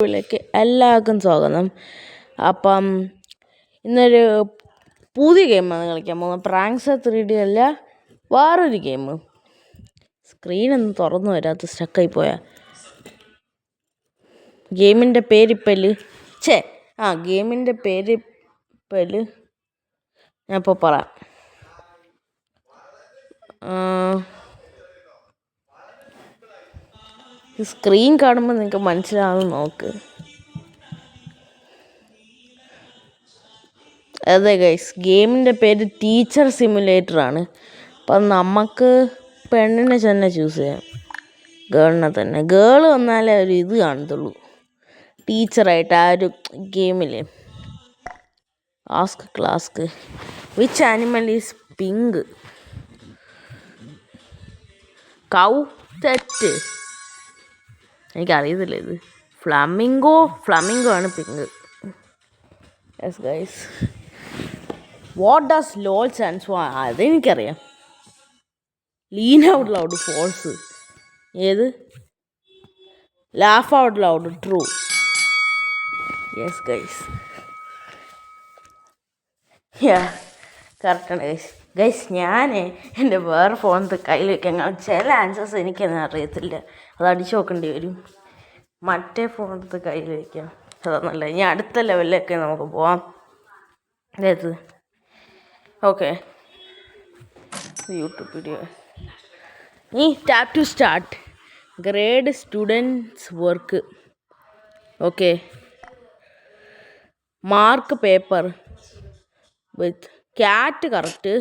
ിലേക്ക് എല്ലാവർക്കും സ്വാഗതം. അപ്പം ഇന്നൊരു പുതിയ ഗെയിമാണ് കളിക്കാൻ പോകുന്നത്. പ്രാങ്ക്സ് 3D അല്ല, വേറൊരു ഗെയിം. സ്ക്രീനൊന്നും തുറന്നു വരാത്ത സ്റ്റക്കായി പോയാ. ഗെയിമിൻ്റെ പേരിപ്പല് ഗെയിമിൻ്റെ പേരിപ്പല് ഞാനിപ്പോൾ പറയാം. സ്ക്രീൻ കാണുമ്പോൾ നിങ്ങൾക്ക് മനസ്സിലാവുന്ന നോക്ക്. അതെ ഗൈസ്, ഗെയിമിൻ്റെ പേര് ടീച്ചർ സിമുലേറ്റർ ആണ്. അപ്പം നമുക്ക് പെണ്ണിനെ തന്നെ ചൂസ് ചെയ്യാം, ഗേളിനെ തന്നെ. ഗേൾ വന്നാലേ ഒരു ഇത് കാണത്തുള്ളൂ ടീച്ചറായിട്ട് ആ ഒരു ഗെയിമിൽ. Ask class which animal is pink? Cow. തെറ്റ്, എനിക്കറിയത്തില്ല ഇത്. ഫ്ലമിംഗോ ആണ് pink. Yes guys. What does LOL stands for? അതെനിക്കറിയാം. Lean out loud false. ഏത്? Laugh out loud true. Yes guys, കറക്റ്റാണ് ഗൈസ്. ഞാൻ എൻ്റെ വേറെ ഫോണിൻ്റെ കയ്യിൽ വയ്ക്കാൻ, ചില ആൻസേഴ്സ് എനിക്കൊന്നും അറിയത്തില്ല, അത് അടിച്ചു നോക്കേണ്ടി വരും. മറ്റേ ഫോണെടുത്ത് കയ്യിൽ വയ്ക്കാം, അതാണല്ല. ഇനി അടുത്ത ലെവലിലൊക്കെ നമുക്ക് പോവാം. അതായത് ഓക്കെ, യൂട്യൂബ് വീഡിയോ. ഈ tap to start. Grade students work. Okay. Mark paper with cat correct,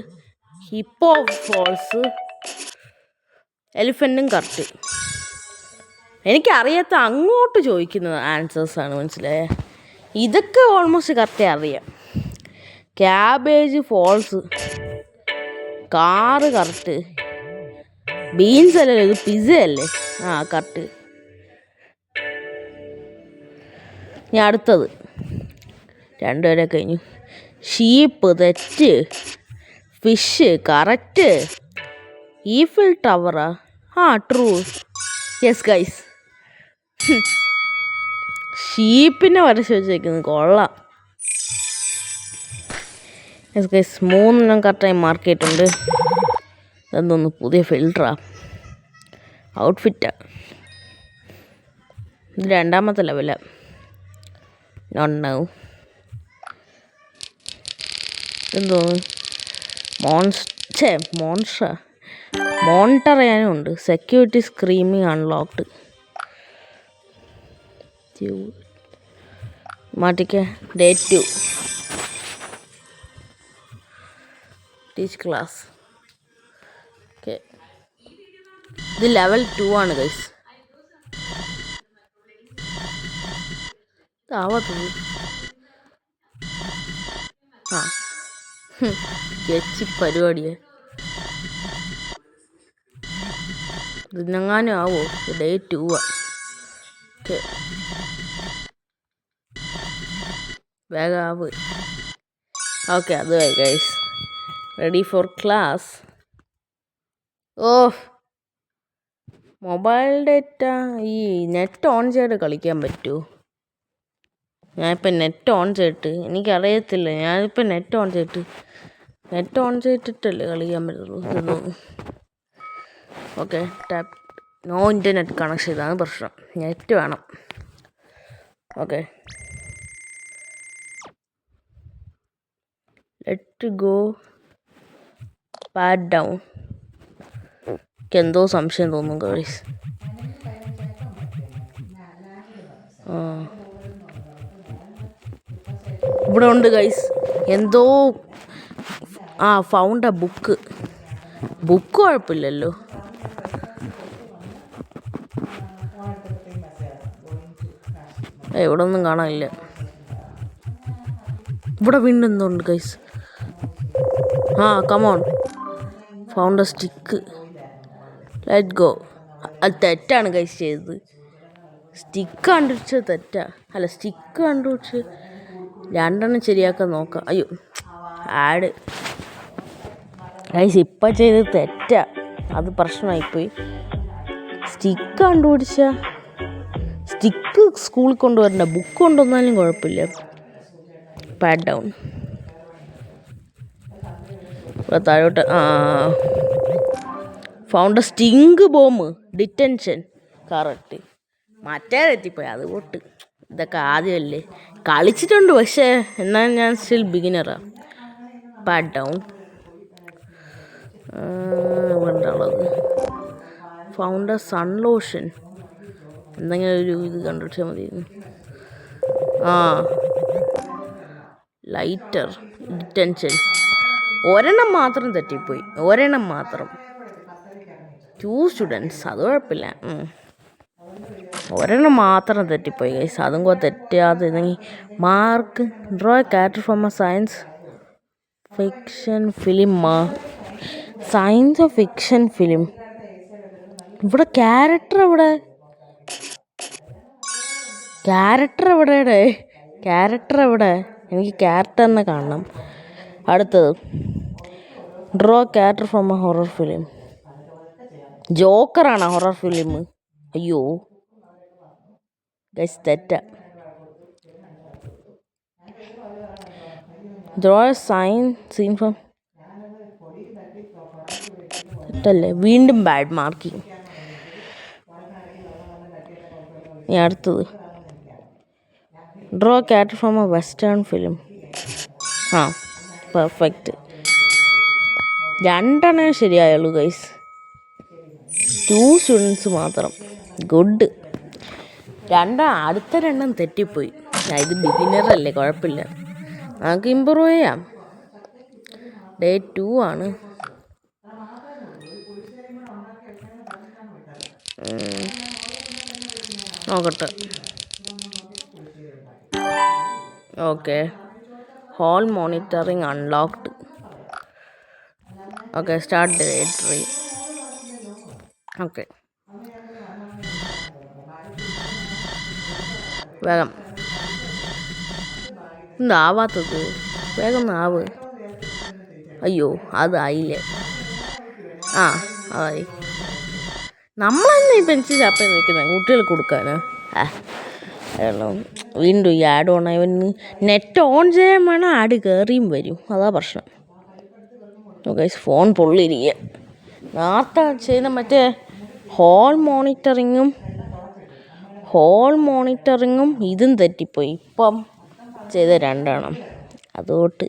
hippo false, എലിഫൻറ്റും കറക്റ്റ്. എനിക്കറിയാത്ത അങ്ങോട്ട് ചോദിക്കുന്നത് ആൻസേഴ്സാണ്, മനസ്സിലായേ? ഇതൊക്കെ ഓൾമോസ്റ്റ് കറക്റ്റ് അറിയാം. Cabbage false, car correct, beans അല്ലല്ലോ, ഇത് പിസ്സ അല്ലേ? കറക്റ്റ്. ഇനി അടുത്തത്, രണ്ടുപേരെ കഴിഞ്ഞു. ഷീപ്പ് തെറ്റ്, ഫിഷ് കറക്റ്റ്, ഈഫിൽ ടവറാ? ട്രൂ. യെസ് ഗൈസ്, ഷീപ്പിനെ വരച്ച് വെച്ചേക്കുന്നത് കൊള്ളാം. യെസ് ഗൈസ്, 3 കറക്റ്റായി മാർക്ക് ചെയ്തിട്ടുണ്ട്. എന്തോന്ന് പുതിയ ഫിൽറ്ററാ? ഔട്ട്ഫിറ്റാ. ഇത് 2ാമത്തെ ലെവലാ. എന്തോന്ന് മോണിറ്റർ ചെയ്യാനും ഉണ്ട്. Security screaming unlocked. മാറ്റിക്ക. Day 2 teach class. ഓക്കെ, ഇത് ലെവൽ 2 ആണ് ഗൈസ്. ഇതാവത്തുള്ളൂ. ചേച്ചി പരിപാടിയെ ഇതിനെങ്ങാനും ആവോ? ഡേ 2 ഓക്കെ, വേഗം ആവ്. ഓക്കെ, അത് guys. Ready for class. Mobile data ഈ നെറ്റ് ഓൺ ചെയ്ത് കളിക്കാൻ പറ്റുമോ? ഞാനിപ്പോൾ നെറ്റ് ഓൺ ചെയ്തിട്ട്, എനിക്കറിയത്തില്ല. ഞാനിപ്പോൾ നെറ്റ് ഓൺ ചെയ്തിട്ടല്ലേ കളിക്കാൻ പറ്റുള്ളൂ. Okay, tap. No internet connection, ഇതാണ് പ്രശ്നം. നെറ്റ് വേണം. Okay, let go pad down. എന്തോ സംശയം തോന്നും ഗൈസ്. ഇവിടെ ഉണ്ട് ഗൈസ് എന്തോ. Found a book. കുഴപ്പമില്ലല്ലോ. ഇവിടെ ഒന്നും കാണാനില്ല. ഇവിടെ വീണ്ടും എന്തോ ഉണ്ട് guys. Come on, found a stick. Let go. അത് തെറ്റാണ് ഗൈസ് ചെയ്തത്. സ്റ്റിക്ക് കണ്ടുപിടിച്ചത് തെറ്റാ. അല്ല, സ്റ്റിക്ക് കണ്ടുപിടിച്ച് 2 ശരിയാക്കാൻ നോക്കാം. അയ്യോ, ആഡ് ഗൈസ്, ഇപ്പം ചെയ്തത് തെറ്റാ. അത് പ്രശ്നമായിപ്പോയി. സ്റ്റിക്ക് കണ്ടുപിടിച്ച സ്റ്റിക്ക് സ്കൂളിൽ കൊണ്ടുവരണ്ട, ബുക്ക് കൊണ്ടുവന്നാലും കുഴപ്പമില്ല. പാഡ് ഡൗൺ താഴോട്ട്. Found stink bomb detention correct. മറ്റേ തെറ്റിപ്പോയി, അത് പൊട്ട്. ഇതൊക്കെ ആദ്യമല്ലേ കളിച്ചിട്ടുണ്ട്, പക്ഷേ എന്നാൽ ഞാൻ സ്റ്റിൽ ബിഗിനറാണ്. പാഡ് ഡൗൺ വേണ്ടുള്ളത്. ഫൗണ്ട് സൺ ലോഷൻ, എന്തെങ്കിലും ഒരു ഇത് കണ്ടിട്ട് മതി. Lighter detention. ഒരെണ്ണം മാത്രം തെറ്റിപ്പോയി, ഒരെണ്ണം മാത്രം. 2 സ്റ്റുഡൻസ്, അത് കുഴപ്പമില്ല. ഒരെണ്ണം മാത്രം തെറ്റിപ്പോയി ഗൈസ്. അതും കൂടെ തെറ്റാതെ mark. Draw a character from a science fiction film. Science fiction film. ഇവിടെ ക്യാരക്ടർ എവിടെ? ക്യാരക്ടർ എവിടെ? എനിക്ക് ക്യാരക്ടർ തന്നെ കാണണം. അടുത്തത് draw character from a horror film. ജോക്കറാണ് ഹൊറർ ഫിലിം. അയ്യോ ഗൈസ്, തെറ്റാ. Draw a scene from. തെറ്റല്ലേ, വീണ്ടും ബാഡ് മാർക്കിങ്. ഇനി അടുത്തത് draw character from a western film. Perfect. 2 ശരിയായുള്ളൂ ഗൈസ്. 2 സ്റ്റുഡൻസ് മാത്രം. ഗുഡ്. അടുത്ത 2 തെറ്റിപ്പോയി. ഇത് ബിഗിനറല്ലേ, കുഴപ്പമില്ല, നമുക്ക് ഇമ്പ്രൂവ് ചെയ്യാം. ഡേ 2 ആണ്. നോക്കട്ടെ. Okay, hall monitoring unlocked. Okay, start day 3. ഓക്കെ, വേഗം. എന്താവാത്തത്? വേഗം ആവ്. അയ്യോ, അതായില്ലേ. അതായി. നമ്മളെന്നെ ഈ പെൻസിൽ ചാപ്പ നിൽക്കുന്നത് കുട്ടികൾക്ക് കൊടുക്കാനാ? വീണ്ടും ഈ ആഡ് ഓൺ ആയി. നെറ്റ് ഓൺ ചെയ്യാൻ വേണം, ആഡ് കയറിയും വരും, അതാ പ്രശ്നം. ഓക്കെ, ഫോൺ പൊള്ളിയിരിക്കുക. നേരത്തെ ചെയ്യുന്ന മറ്റേ ഹോൾ മോണിറ്ററിങ്ങും ഇതും തെറ്റിപ്പോയി. ഇപ്പം ചെയ്ത 2 അതുകൊണ്ട്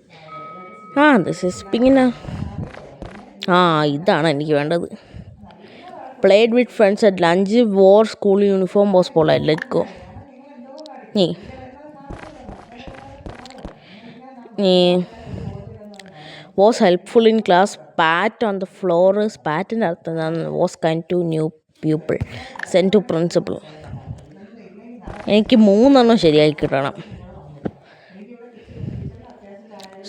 ദിസ് ഈസ് പിന്നെ ഇതാണ് എനിക്ക് വേണ്ടത്. Played with friends at lunch, wore school uniform was polite. Let go. Was helpful in class. Pat on the floor. പാറ്റിൻ്റെ അർത്ഥം എന്താണ്? Was kind to new people. Send to principal. എനിക്ക് 3 ശരിയായി കിട്ടണം.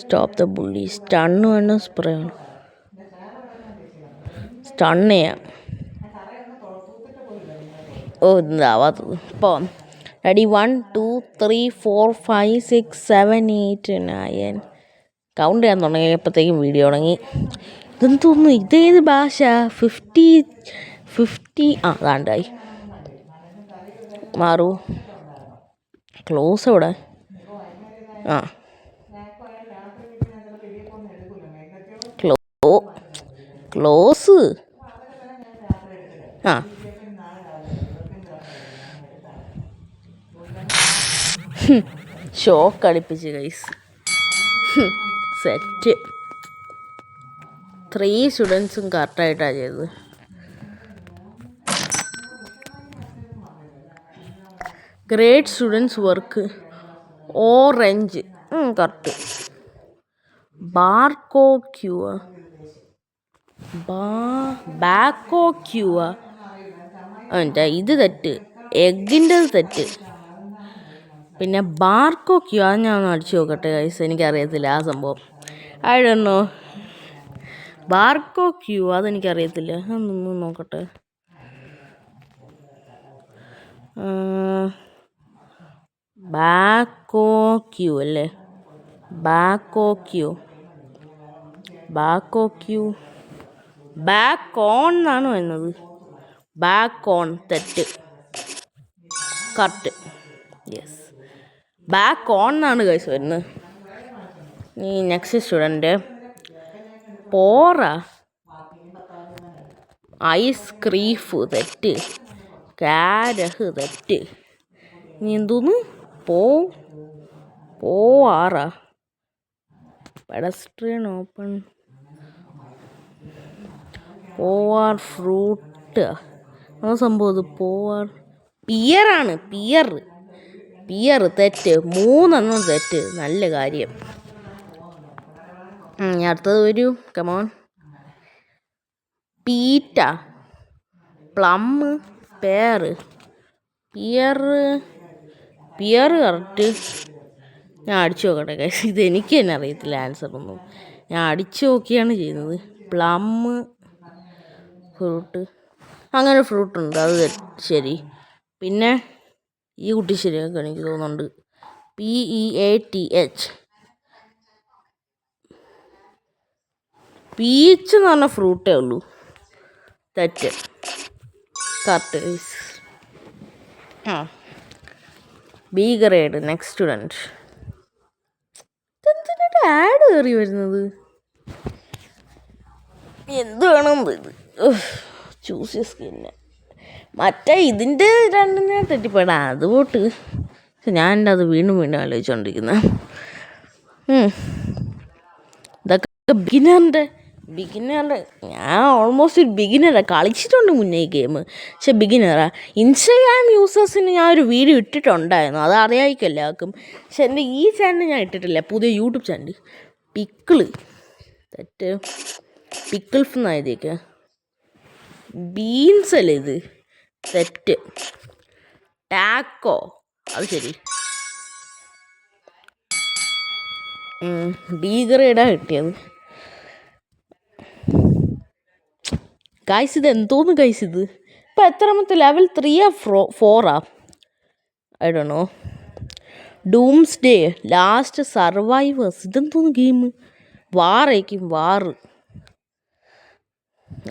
Stop the bully. സ്റ്റണ്ണ് വേണം, spray വേണം. സ്റ്റണ്ണ് ചെയ്യാം. ഇതാവാത്തത്. ഇപ്പോൾ റെഡി. 1 2 3 4 5 6 7 8 9. കൗണ്ട് ചെയ്യാൻ തുടങ്ങിയപ്പോഴത്തേക്കും വീഡിയോ തുടങ്ങി. ഇതെന്ന് തോന്നുന്നു, ഇതേത് ഭാഷ? 50 അതാണ്ടായി. മാറൂ. ക്ലോസ് എവിടെ? ക്ലോസ്. ഷോക്ക് അടിപ്പിച്ച് ഗൈസ്. സെറ്റ്. 3 സ്റ്റുഡൻസും കറക്റ്റായിട്ടാണ് ചെയ്തത്. Great students work. Orange correct. ബാക്കോ ക്യൂവ. ഇത് തെറ്റ്. എഗ്ഗിൻ്റെ തെറ്റ്. പിന്നെ ബാർക്കോ ക്യൂ, അത് ഞാൻ ഒന്ന് അടിച്ചു നോക്കട്ടെ ഗൈസ്. എനിക്കറിയത്തില്ല ആ സംഭവം. I don't know. ബാർക്കോ ക്യൂ അതെനിക്കറിയത്തില്ല. അതൊന്ന് നോക്കട്ടെ. ബാക്കോ ക്യൂ അല്ലേ? ബാക്കോ ക്യൂ ബാക്ക് ഓൺ എന്നാണ് വരുന്നത്. ബാക്ക് ഓൺ തെറ്റ്. കറക്റ്റ്. യെസ്, ബാക്ക് ഓൺ എന്നാണ് ഗൈസ് വരുന്നത്. ഈ നെക്സ്റ്റ് സ്റ്റുഡൻറ്റ് പോറ ഐസ്ക്രീഫ് തെറ്റ്, കാരഹ് തെറ്റ്. നീ എന്തോന്ന് പോവാറാ പെഡസ്ട്രിയൻ ഓപ്പൺ പോവാർ ഫ്രൂട്ട് ആ സംഭവം ഇത് പോവാർ പിയറാണ്. പിയർ തെറ്റ്, 3 തെറ്റ്. നല്ല കാര്യം. അടുത്തത് വരൂ, കമോൺ. പീറ്റ പ്ലം പേറ് പിയർ കറക്റ്റ്. ഞാൻ അടിച്ചു നോക്കട്ടെ ഗൈസ്, ഇത് എനിക്ക് തന്നെ അറിയത്തില്ല ആൻസർ ഒന്നും. ഞാൻ അടിച്ചു നോക്കിയാണ് ചെയ്യുന്നത്. പ്ലം ഫ്രൂട്ട്, അങ്ങനെ ഫ്രൂട്ടുണ്ട്, അത് ശരി. പിന്നെ ഈ കുട്ടി ശരിയാക്കാൻ എനിക്ക് തോന്നുന്നുണ്ട്. PEATH പീച്ച് എന്ന് പറഞ്ഞ ഫ്രൂട്ടേ ഉള്ളൂ. തെറ്റ്. Correct. B grade next student. ഇതെന്തിനാണ് ആഡ് കയറി വരുന്നത്? എന്ത് വേണം ഇത്? ചൂസ് സ്കിന്നെ മറ്റേ ഇതിൻ്റെ രണ്ടിനെ തെറ്റിപ്പോടാ, അത് പോട്ട്. ഞാൻ എൻ്റെ അത് വീണ്ടും ആലോചിച്ചുകൊണ്ടിരിക്കുന്നത്. ഇതൊക്കെ ബിഗിനറിൻ്റെ ഞാൻ ഓൾമോസ്റ്റ് ഒരു ബിഗിനറാണ്. കളിച്ചിട്ടുണ്ട് മുന്നേ ഈ ഗെയിം, പക്ഷെ ബിഗിനറാണ്. ഇൻസ്റ്റാഗ്രാം യൂസേഴ്സിന് ഞാൻ ഒരു വീഡിയോ ഇട്ടിട്ടുണ്ടായിരുന്നു, അത് അറിയാമായിരിക്കും എല്ലാവർക്കും. പക്ഷെ എൻ്റെ ഈ ചാനൽ ഞാൻ ഇട്ടിട്ടില്ല, പുതിയ യൂട്യൂബ് ചാനൽ. പിക്കിള് തെറ്റ്, പിക്കിൾസ് എന്നായതേക്ക്. ബീൻസ് അല്ലേ ഇത്? തെറ്റ്. ടാക്കോ, അത് ശരി. ഡി ഗ്രേഡാണ് കിട്ടിയത്. ഗൈസ് ഇത് എന്തോന്ന് ഗൈസ് ഇത്? ഇപ്പം എത്രാമത്തെ level 3 4 I don't know. Doomsday last survivors, ഇതെന്തോന്ന് ഗെയിം? വാറായിരിക്കും, war.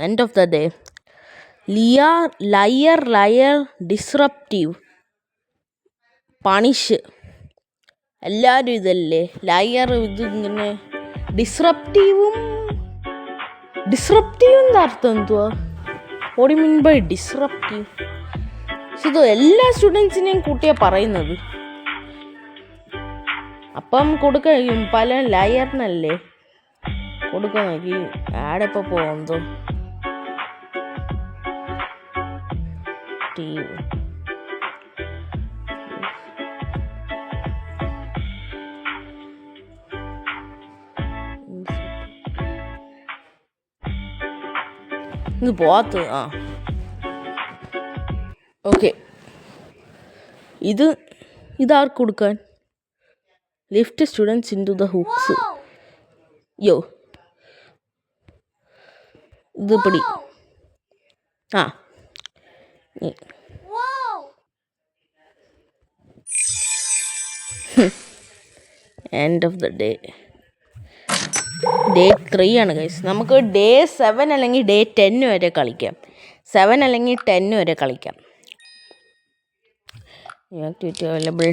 End of the day. Liar disruptive punish. എല്ലാവരും ഇതല്ലേ ലയർ, ഇത് ഇങ്ങനെ ഡിസ്റപ്റ്റീവും എന്താ അർത്ഥം? എന്തുവാ ഓടി മീൻ ബൈ ഡിസ്റപ്റ്റീവ്? ഇത് എല്ലാ സ്റ്റുഡൻസിനെയും കൂട്ടിയാണ് പറയുന്നത്. അപ്പം കൊടുക്കും പല ലയറിനല്ലേ കൊടുക്കാൻ നോക്കി. ആടെപ്പോൾ പോകുന്നതോ ഇത് പോത്ത്. ഓക്കെ, ഇതാർക്ക് കൊടുക്കാൻ? Lift students into the hooks. Yo ഇത് പിടി. End of the day. Day 3 ആണ് ഗൈസ്. നമുക്ക് ഡേ 7 അല്ലെങ്കിൽ ഡേ 10 വരെ കളിക്കാം. 7 അല്ലെങ്കിൽ 10 വരെ കളിക്കാം. Activity available.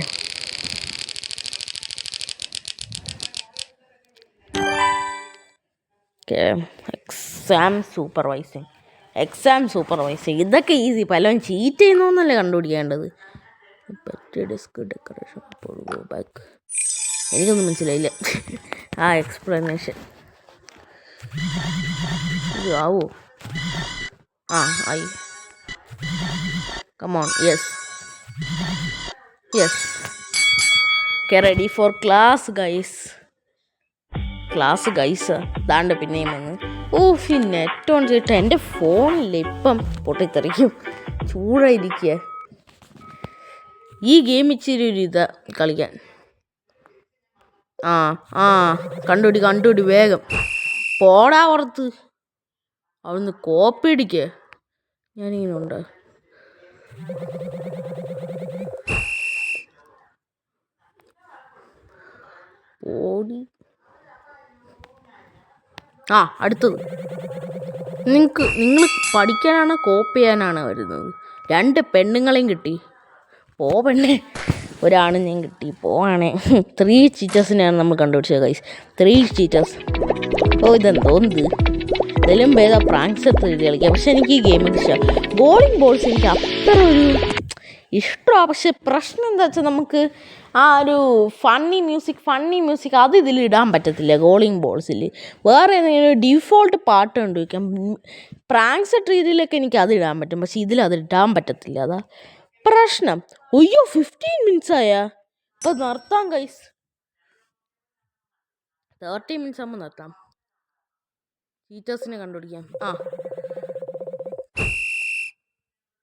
എക്സാം സൂപ്പർവൈസിങ് ഇതൊക്കെ ഈസി. പലരും ചീറ്റ് ചെയ്യുന്നോന്നല്ലേ കണ്ടുപിടിക്കേണ്ടത്. Desk decoration back. എനിക്കൊന്നും മനസ്സിലായില്ല എക്സ്പ്ലനേഷൻ. ആവോ? ആയി. Come on. Yes. Ready for class guys. ദാണ്ട് പിന്നെയും വന്ന്. ഈ നെറ്റ് ഓൺ ചെയ്തിട്ട് എൻ്റെ ഫോണില്ലേ ഇപ്പം പൊട്ടിത്തെറിക്കും. ചൂടായിരിക്കുക. ഈ ഗെയിം ഇച്ചിരി ഒരു ഇതാ കളിക്കാൻ. കണ്ടുപിടി വേഗം. പോടാ പുറത്ത്. അവിടുന്ന് കോപ്പി അടിക്കുക. ഞാനിങ്ങനെ ഉണ്ട്. ഓടി. അടുത്തത്. നിങ്ങൾ പഠിക്കാനാണോ കോപ്പി ചെയ്യാനാണോ വരുന്നത്? 2 പെണ്ണുങ്ങളെയും കിട്ടി. പെണ്ണേ, ഒരാണിനെയും കിട്ടി പോവാണേ. 3 ചീറ്റേഴ്സിനെയാണ് നമ്മൾ കണ്ടുപിടിച്ചത് ഗൈസ്. 3 ചീറ്റേഴ്സ്. ഓ ഇതെന്തോ ഇതിലും ഭേദം പ്രാങ്ക്സ് എത്തി കളിക്കാം. പക്ഷെ എനിക്ക് ഈ ഗെയിം ഇഷ്ടം. ബോളിംഗ് ബോൾസ് എനിക്ക് അത്ര ഒരു ഇഷ്ടമാണ്. പക്ഷെ പ്രശ്നം എന്താ വെച്ചാൽ നമുക്ക് ആ ഒരു ഫണ്ണി മ്യൂസിക് അത് ഇതിൽ ഇടാൻ പറ്റത്തില്ല. ബോളിംഗ് ബോൾസിൽ വേറെ ഏതെങ്കിലും ഡിഫോൾട്ട് പാട്ട് കണ്ടു വയ്ക്കാം. പ്രാങ്ക്സ് രീതിയിലൊക്കെ എനിക്ക് അത് ഇടാൻ പറ്റും. പക്ഷെ ഇതിലത് ഇടാൻ പറ്റത്തില്ല. അതാ പ്രശ്നം. അയ്യോ 15 മിനിറ്റ്സ് ആയാ. അപ്പോൾ നിർത്താം ഗൈസ്. 30 മിനിറ്റ്സ് ആകുമ്പോൾ നിർത്താം. ചീറ്റേഴ്സിനെ കണ്ടുപിടിക്കാം.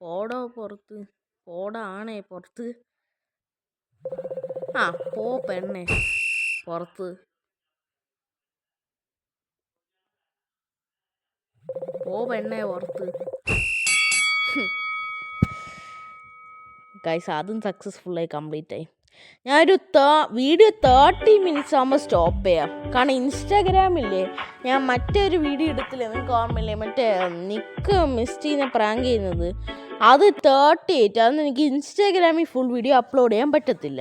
പോടോ പുറത്ത്, പോടാണേ പുറത്ത്. പോ പെണ്ണേ പുറത്ത്, പോ പെണ്ണേ പുറത്ത്. ഗൈസ് അതും സക്സസ്ഫുള്ളായി കംപ്ലീറ്റ് ആയി. ഞാനൊരു വീഡിയോ 30 മിനിറ്റ്സ് ആകുമ്പോൾ സ്റ്റോപ്പ് ചെയ്യാം. കാരണം ഇൻസ്റ്റാഗ്രാമില്ലേ, ഞാൻ മറ്റൊരു വീഡിയോ എടുത്തില്ലേ, നിങ്ങൾക്ക് ഓർമ്മയില്ലേ, മറ്റേ നിക്ക് മിസ്റ്റീനെ പ്രാങ്ക് ചെയ്യുന്നത്, അത് 38. അതൊന്നും എനിക്ക് ഇൻസ്റ്റാഗ്രാമിൽ ഫുൾ വീഡിയോ അപ്ലോഡ് ചെയ്യാൻ പറ്റത്തില്ല.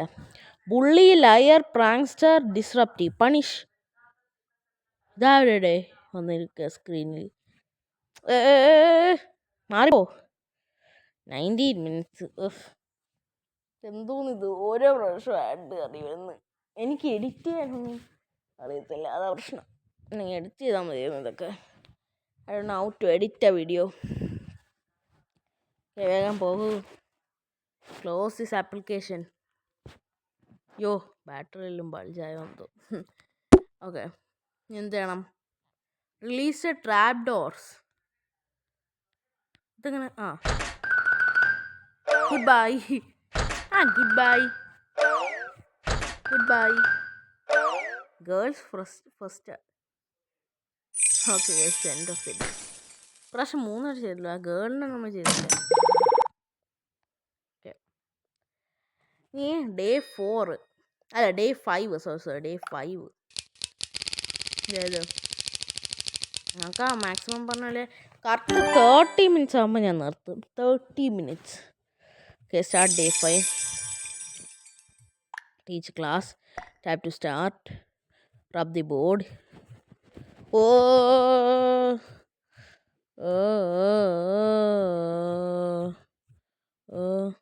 Bully, liar, prankster, disruptive, punish. ഇതാരുടെ വന്നിരിക്കുക സ്ക്രീനിൽ. മാറിപ്പോ. 19 മിനിറ്റ്സ്. എന്തോന്നിത് ഓരോ പ്രാവശ്യം ആഡ് അറിയുമെന്ന്. എനിക്ക് എഡിറ്റ് ചെയ്യാനൊന്നും അറിയത്തില്ല, അതാ പ്രശ്നം. നിങ്ങൾ എഡിറ്റ് ചെയ്താൽ മതിയായിരുന്നു ഇതൊക്കെ. I don't know how to edit a video. വേഗം പോകൂ. Close this application. ബാറ്ററി എല്ലാം ബൾജായോ എന്തോ. ഓക്കെ, എന്ത് ചെയ്യണം? Release a trap doors. ഇതെങ്ങനെ? Goodbye. Goodbye. Girls first. Okay end of it. പ്രാവശ്യം 3 ചെയ്തില്ല. ആ ഗേളിനെ നമ്മൾ ചെയ്തില്ല. ഓക്കെ, നീ ഡേ 4 അല്ല ഡേ 5. Sorry day 5. നമുക്ക് മാക്സിമം പറഞ്ഞാൽ കറക്റ്റ് 30 മിനിറ്റ്സ് ആകുമ്പോൾ ഞാൻ നിർത്തും. 30 minutes. Okay, start day 5. Teach class. Tap to start. Rub the board.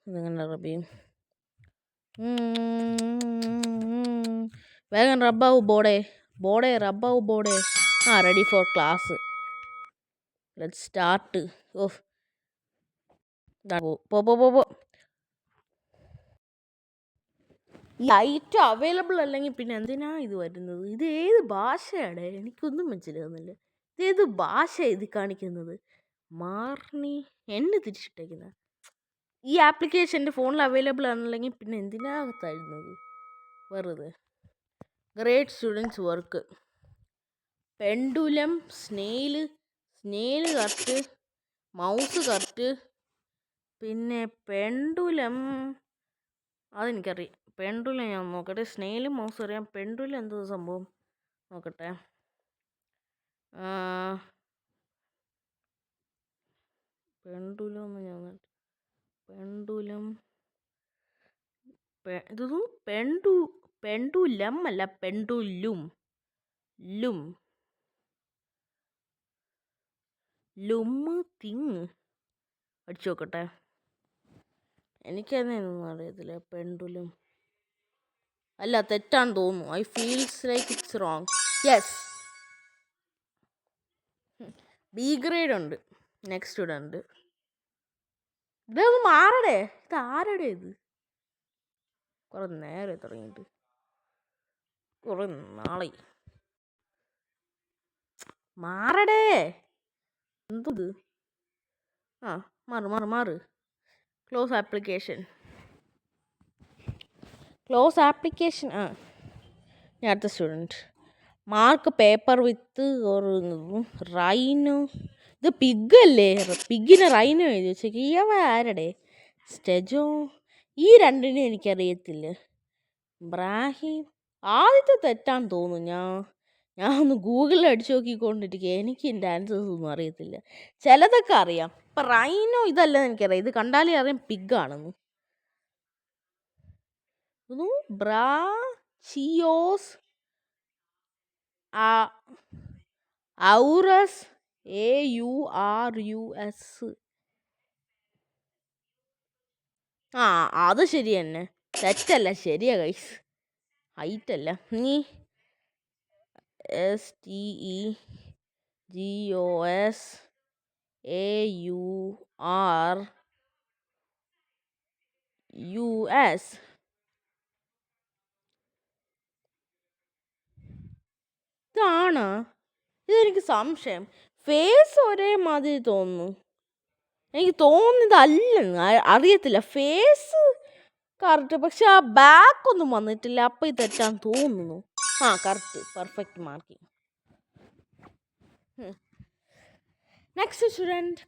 ഇതെങ്ങനെ റബ് ചെയ്യും? വേഗം റബ്ബാവൂ ബോഡേ റബ്ബാവൂ ബോഡേ. Ready for class. Let's start. പോ. ലൈറ്റ് അവൈലബിൾ അല്ലെങ്കിൽ പിന്നെ എന്തിനാ ഇത് വരുന്നത്? ഇത് ഏത് ഭാഷയാണ്? എനിക്കൊന്നും മനസ്സിലാകുന്നില്ല. ഇതേത് ഭാഷ ഇത് കാണിക്കുന്നത്? മാർണി എന്നെ തിരിച്ചിട്ടേക്കുന്നത്. ഈ ആപ്ലിക്കേഷൻ എൻ്റെ ഫോണിൽ അവൈലബിൾ ആണല്ലെങ്കിൽ പിന്നെ എന്തിനാ തരുന്നത് വെറുതെ? Great students work. Pendulum, snail correct, mouse correct. പിന്നെ പെൻഡുലം അതെനിക്കറിയാം. പെൻഡുലം ഞാൻ നോക്കട്ടെ. സ്നെയിലും മൗസ് അറിയാം. പെൻഡുലം എന്തോ സംഭവം നോക്കട്ടെ. പെൻഡുലം പെൻഡുലം അല്ല, പെൻഡുലും തിങ് അടിച്ചു നോക്കട്ടെ. എനിക്കതൊന്നും അറിയത്തില്ല. പെൻഡുലം അല്ല, തെറ്റാന്ന് തോന്നുന്നു. I feels like it's wrong. Yes, B grade ഉണ്ട്. Next student. ഇതൊന്ന് മാറടേ. ഇത് ആരുടെ ഇത്? കുറെ നേരെ തുടങ്ങിയിട്ട്, കുറെ നാളെ മാറടേ. എന്തത്? മാറ്. Close application. ഞാൻ അടുത്ത സ്റ്റുഡൻറ്റ്. മാർക്ക് പേപ്പർ വിത്ത് റൈനോ. ഇത് പിഗല്ലേ? പിഗിനെ റൈനോ എഴുതി വെച്ചേക്ക്. ഇവ ആരുടെ? സ്റ്റെജോ. ഈ രണ്ടിനും എനിക്കറിയത്തില്ല. ബ്രാഹിം. ആദ്യത്തെ തെറ്റാന്ന് തോന്നുന്നു. ഞാൻ ഒന്ന് ഗൂഗിളിൽ അടിച്ചു നോക്കിക്കൊണ്ടിരിക്കുക. എനിക്ക് എൻ്റെ ആൻസേഴ്സ് ഒന്നും അറിയത്തില്ല. ചിലതൊക്കെ അറിയാം. ഇപ്പം റൈനോ ഇതല്ലെന്ന് എനിക്കറിയാം. ഇത് കണ്ടാലേ അറിയാം പിഗാണെന്ന്. ബ്രാച്ചിയോസ് ഔറസ് AURUS. ആ അത് ശരി തന്നെ, തെറ്റല്ല, ശരിയാ ഗൈസ്. ഹൈറ്റ് അല്ല, നീ STEGOSAURUS. ഇതാണോ? ഇതെനിക്ക് സംശയം. ഫേസ് ഒരേ മാതിരി തോന്നുന്നു. എനിക്ക് തോന്നുന്നതല്ലെന്ന് അറിയത്തില്ല. ഫേസ് കറക്റ്റ്, പക്ഷെ ആ ബാക്ക് ഒന്നും വന്നിട്ടില്ല. അപ്പം ഇത് തെറ്റാന്ന് തോന്നുന്നു. ആ correct, perfect marking. Next student.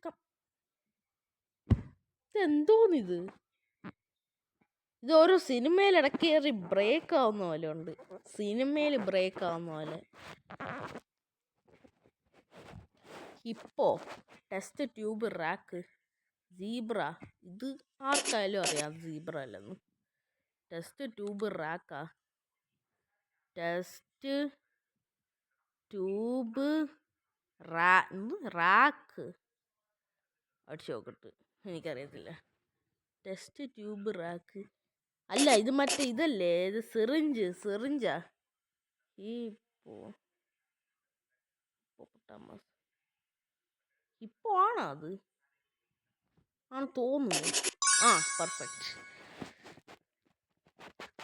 ഇതെന്തോന്നിത്? ഇതൊരു സിനിമയിൽ ഇടയ്ക്ക് കയറി ബ്രേക്ക് ആവുന്ന പോലെ ഉണ്ട്. സിനിമയിൽ ബ്രേക്ക് ആവുന്ന പോലെ. Hippo, test tube rack, zebra. ഇത് ആർക്കായാലും അറിയാം സീബ്ര അല്ലെന്ന്. ടെസ്റ്റ് ട്യൂബ് റാക്കാ. ടെസ്റ്റ് ട്യൂബ് റാക്ക് അടിച്ചു നോക്കട്ട്, എനിക്കറിയത്തില്ല. ടെസ്റ്റ് ട്യൂബ് റാക്ക് അല്ല, ഇത് മറ്റേ ഇതല്ലേ, ഇത് സിറിഞ്ചാ. ഇപ്പോ ആണോ? അത് ആണ് തോന്നുന്നു. ആ പെർഫെക്റ്റ്.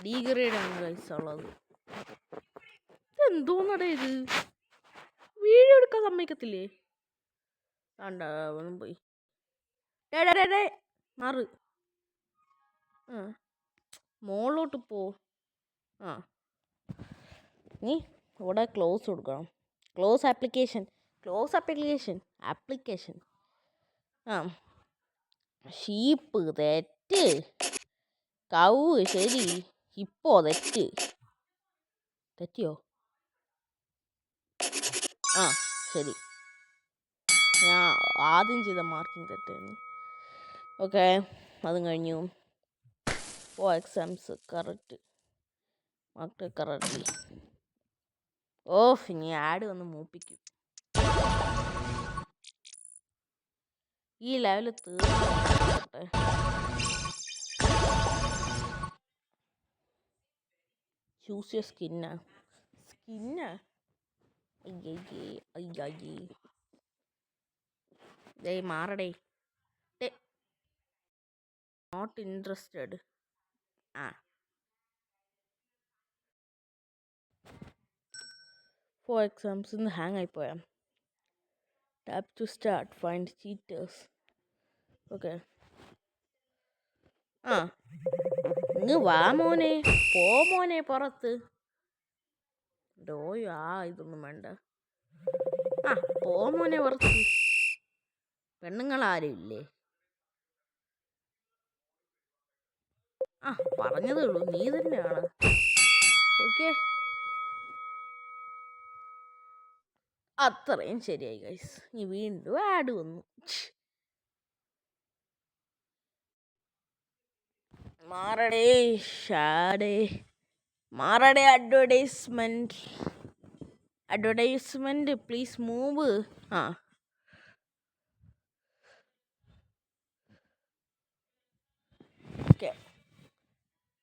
ഡീഗ്രേഡാണ് കഴിച്ചുള്ളത്. ഇതെന്തോന്നടേ ഇത്? വീഡിയോ എടുക്കാൻ സമ്മതിക്കത്തില്ലേ? അവനും പോയി. മാറ്. മോളോട്ട് പോ. ആ നീ ഇവിടെ ക്ലോസ് കൊടുക്കണം. Close application. ആ ഷീപ്പ് തെറ്റ്, കൗവ് ശരി, ഹിപ്പോ തെറ്റിയോ? ആ ശരി, ഞാൻ ആദ്യം ചെയ്ത മാർക്കിംഗ് തെറ്റായിരുന്നു. ഓക്കെ, അതും കഴിഞ്ഞു. Exams correct mark correctly. ഇനി ആഡ് വന്ന് മൂപ്പിക്കും. ഈ ലെവല് തീർന്നോട്ടെ. ചൂസ് യുവർ സ്കിന്നാ. അയ്യേ മാറടേ. Not interested. ആ എക്സാംസ് ഇന്ന് ഹാങ് ആയിപ്പോയാ. Tap to start, find cheaters. Okay, ആ ഇങ്ങ് വാ മോനെ, പോ മോനെ പുറത്ത്. ഡോയോ ഇതൊന്നും വേണ്ട. ആ പോ മോനെ പുറത്ത്. പെണ്ണുങ്ങളാരും ഇല്ലേ? ആ പറഞ്ഞതേ ഉള്ളൂ, നീ തന്നെയാണ്. ഓക്കെ, അത്രയും ശരിയായി ഗൈസ്. നീ വീണ്ടും ആഡ് വന്നു. മാറടേ അഡ്വർടൈസ്മെന്റ് പ്ലീസ് മൂവ്. ആ ഓക്കെ,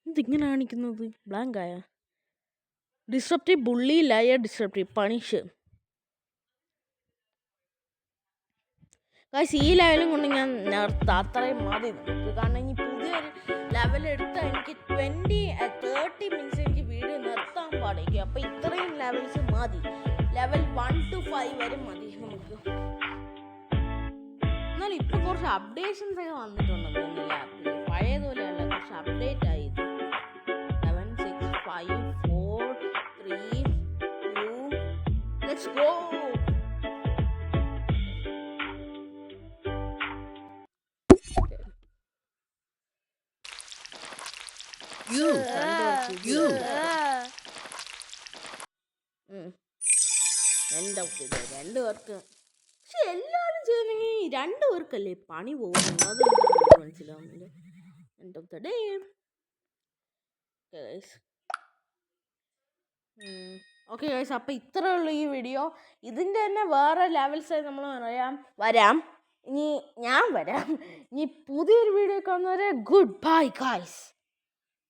ഇതിങ്ങനെ കാണിക്കുന്നത് ബ്ലാങ്ക് ആയ. Disruptive bully, liar, disruptive punish. Guys ഈ ലെവലും കൊണ്ട് ഞാൻ നിർത്താം. അത്രയും മതി നമുക്ക്. കാരണം ഇനി പുതിയൊരു ലെവൽ എടുത്താൽ എനിക്ക് 30 മിനിറ്റ്സ് എനിക്ക് വീഡിയോ നിർത്താൻ പാടിക്കും. അപ്പം ഇത്രയും ലെവൽസ് മതി. ലെവൽ 1 to 5 വരെ മതി നമുക്ക്. എന്നാൽ ഇപ്പം കുറച്ച് അപ്ഡേഷൻസ് ഒക്കെ വന്നിട്ടുണ്ടെന്ന് തോന്നുന്നു ലാപ്പിൽ. പഴയതുപോലെയല്ല, കുറച്ച് അപ്ഡേറ്റ് ആയി. 7 6 5 4 3 2 ലെറ്റ്സ് ഗോ. രണ്ടു പേർക്ക്. പക്ഷെ എല്ലാവരും ചെയ്യുന്നെങ്കിൽ 2 പേർക്കല്ലേ പണി പോകുന്നത്? അത് മനസ്സിലാവുന്നില്ല. End of the day okay guys, അപ്പം ഇത്രേ ഉള്ളൂ ഈ വീഡിയോ. ഇതിൻ്റെ തന്നെ വേറെ ലെവൽസ് നമ്മൾ വരാം. ഇനി ഞാൻ വരാം. ഇനി പുതിയൊരു വീഡിയോ കാണുന്നവരെ ഗുഡ് ബൈ ഗൈസ്.